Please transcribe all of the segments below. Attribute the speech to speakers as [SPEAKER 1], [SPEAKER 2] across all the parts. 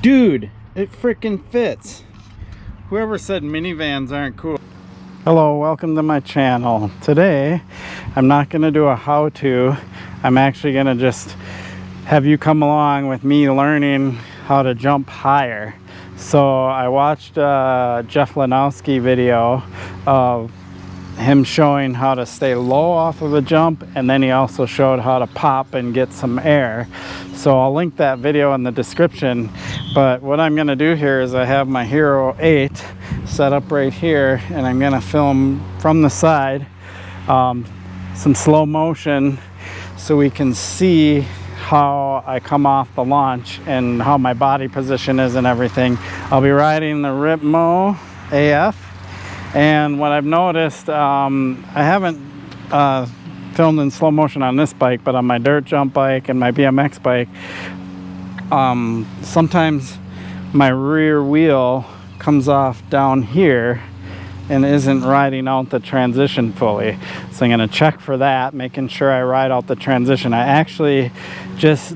[SPEAKER 1] Dude, it freaking fits. Whoever said minivans aren't cool. Hello, welcome to my channel. Today, I'm not going to do a how-to. I'm actually going to just have you come along with me learning how to jump higher. So I watched a Jeff Lenosky video of him showing how to stay low off of a jump, and then he also showed how to pop and get some air. So I'll link that video in the description. But what I'm going to do here is I have my Hero 8 set up right here, and I'm going to film from the side some slow motion so we can see how I come off the launch and how my body position is and everything. I'll be riding the Ripmo AF. And what I've noticed, I haven't filmed in slow motion on this bike, but on my dirt jump bike and my BMX bike, sometimes my rear wheel comes off down here and isn't riding out the transition fully. So I'm going to check for that, making sure I ride out the transition. I actually just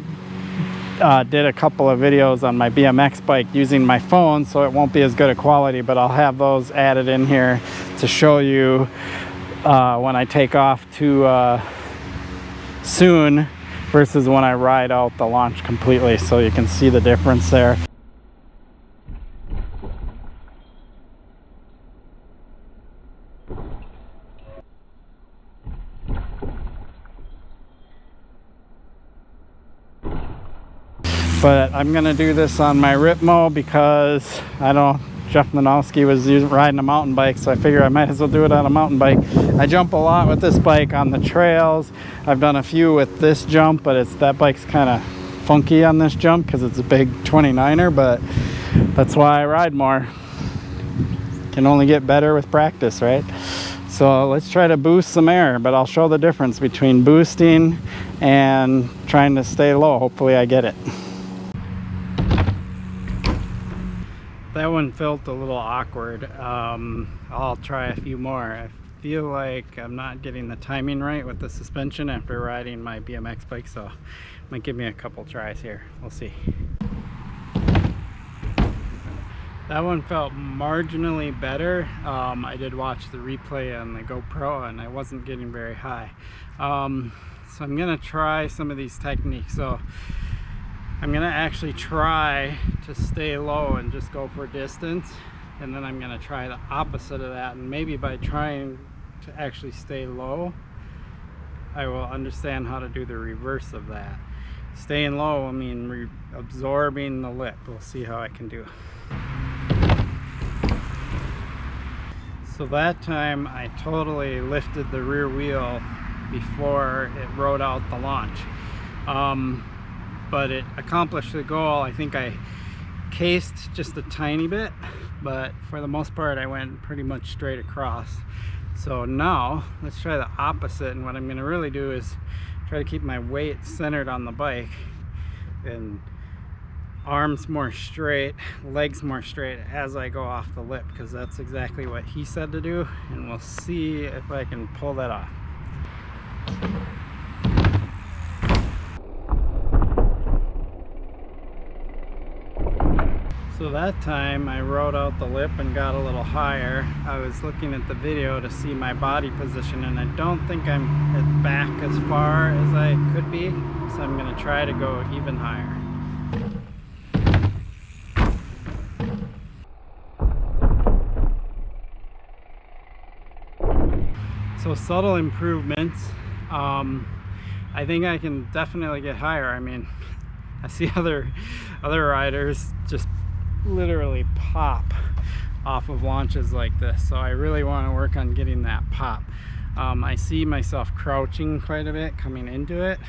[SPEAKER 1] did a couple of videos on my BMX bike using my phone, so it won't be as good a quality, but I'll have those added in here to show you when I take off to soon versus when I ride out the launch completely, so you can see the difference there. But I'm gonna do this on my Ripmo because I know Jeff Lenosky was riding a mountain bike, so I figure I might as well do it on a mountain bike. I jump a lot with this bike on the trails. I've done a few with this jump, but that bike's kind of funky on this jump because it's a big 29er, but that's why I ride more. Can only get better with practice, right? So let's try to boost some air, but I'll show the difference between boosting and trying to stay low. Hopefully I get it. That one felt a little awkward. I'll try a few more. I feel like I'm not getting the timing right with the suspension after riding my BMX bike, so it might give me a couple tries here. We'll see. That one felt marginally better. I did watch the replay on the GoPro and I wasn't getting very high. So I'm gonna try some of these techniques. So I'm gonna actually try to stay low and just go for distance, and then I'm gonna try the opposite of that, and maybe by trying to actually stay low I will understand how to do the reverse of that. Staying low, I mean absorbing the lip. We'll see how I can do. So that time I totally lifted the rear wheel before it rode out the launch. But it accomplished the goal. I think I cased just a tiny bit, but for the most part I went pretty much straight across. So now let's try the opposite, and what I'm going to really do is try to keep my weight centered on the bike and arms more straight, legs more straight as I go off the lip, because that's exactly what he said to do, and we'll see if I can pull that off. So that time I rode out the lip and got a little higher. I was looking at the video to see my body position, and I don't think I'm back as far as I could be, so I'm going to try to go even higher. So subtle improvements. I think I can definitely get higher. I mean, I see other riders just literally pop off of launches like this, so I really want to work on getting that pop. I see myself crouching quite a bit coming into it.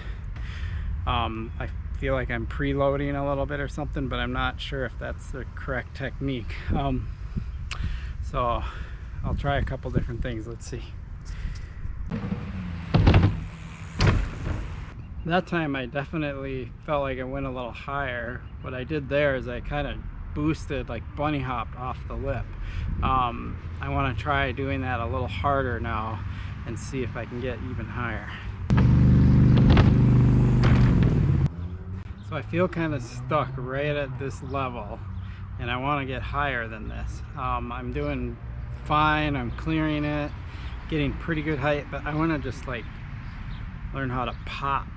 [SPEAKER 1] I feel like I'm preloading a little bit or something, but I'm not sure if that's the correct technique. So I'll try a couple different things. Let's see. That time I definitely felt like I went a little higher. What I did there is I kind of boosted, like bunny hopped off the lip. I want to try doing that a little harder now and see if I can get even higher. So I feel kind of stuck right at this level, and I want to get higher than this. I'm doing fine, I'm clearing it, getting pretty good height, but I want to just like learn how to pop.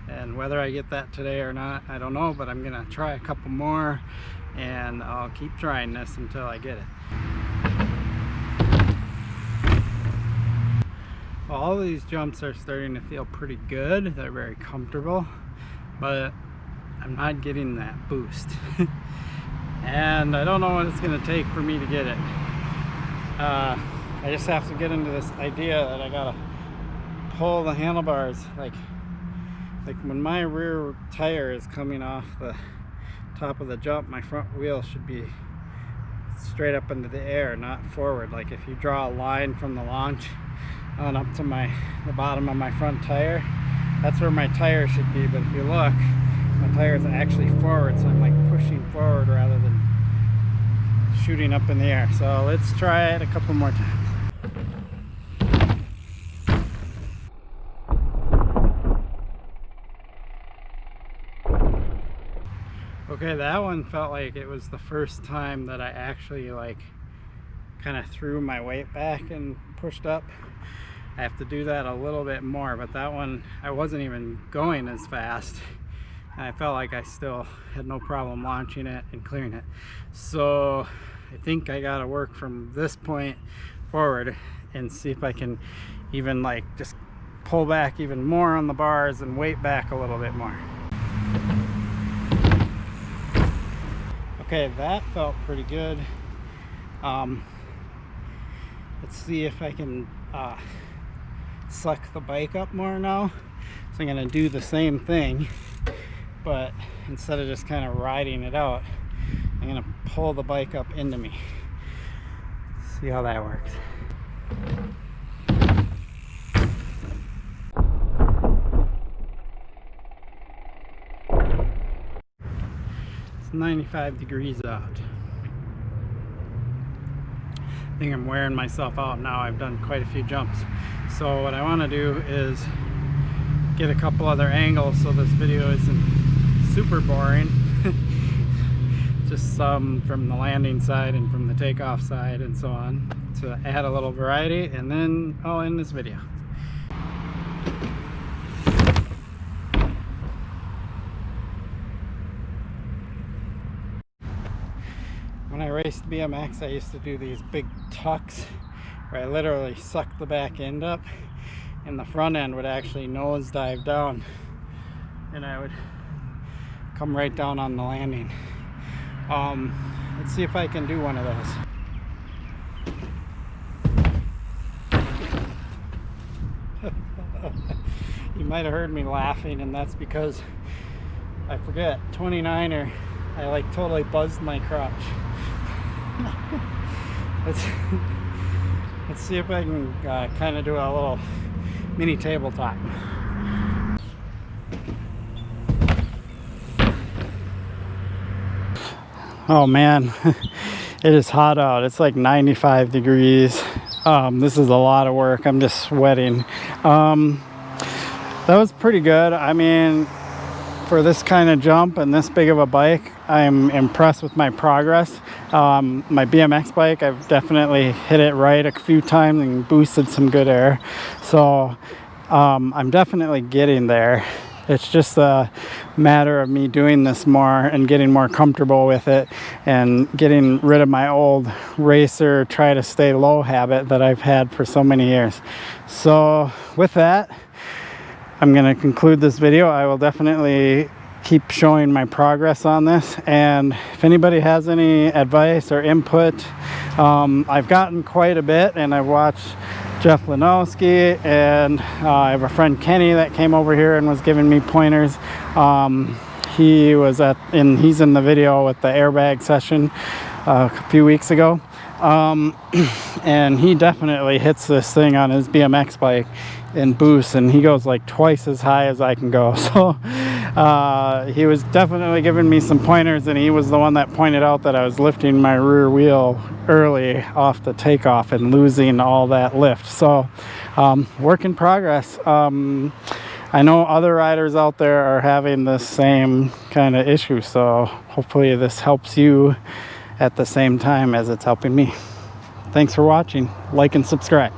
[SPEAKER 1] And whether I get that today or not, I don't know, but I'm gonna try a couple more, and I'll keep trying this until I get it. Well, all of these jumps are starting to feel pretty good. They're very comfortable, but I'm not getting that boost. And I don't know what it's gonna take for me to get it. I just have to get into this idea that I gotta pull the handlebars, like when my rear tire is coming off the top of the jump, my front wheel should be straight up into the air, not forward. Like if you draw a line from the launch on up to the bottom of my front tire, that's where my tire should be. But if you look, my tire is actually forward, so I'm like pushing forward rather than shooting up in the air. So let's try it a couple more times. Okay, that one felt like it was the first time that I actually like kind of threw my weight back and pushed up. I have to do that a little bit more, but that one I wasn't even going as fast, and I felt like I still had no problem launching it and clearing it. So I think I gotta work from this point forward and see if I can even like just pull back even more on the bars and weight back a little bit more. Okay, that felt pretty good. Let's see if I can suck the bike up more now. So I'm gonna do the same thing, but instead of just kind of riding it out, I'm gonna pull the bike up into me. See how that works. It's 95 degrees out. I think I'm wearing myself out now. I've done quite a few jumps. So what I want to do is get a couple other angles so this video isn't super boring. Just some from the landing side and from the takeoff side and so on, to add a little variety, and then I'll end this video. When I raced BMX, I used to do these big tucks where I literally sucked the back end up and the front end would actually nose dive down, and I would come right down on the landing. Let's see if I can do one of those. You might have heard me laughing, and that's because I forget, 29er, I like totally buzzed my crotch. Let's see if I can kind of do a little mini tabletop. Oh man, it is hot out. It's like 95 degrees. This is a lot of work. I'm just sweating. That was pretty good. I mean, for this kind of jump and this big of a bike, I'm impressed with my progress. My BMX bike, I've definitely hit it right a few times and boosted some good air. So I'm definitely getting there. It's just a matter of me doing this more and getting more comfortable with it and getting rid of my old racer, try to stay low habit that I've had for so many years. So with that, I'm going to conclude this video. I will definitely keep showing my progress on this, and if anybody has any advice or input, I've gotten quite a bit, and I've watched Jeff Lenosky, and I have a friend Kenny that came over here and was giving me pointers. He's in the video with the airbag session a few weeks ago, and he definitely hits this thing on his BMX bike and boosts, and he goes like twice as high as I can go. So he was definitely giving me some pointers, and he was the one that pointed out that I was lifting my rear wheel early off the takeoff and losing all that lift. So work in progress. I'm I know other riders out there are having the same kind of issue, so hopefully this helps you at the same time as it's helping me. Thanks for watching. Like and subscribe.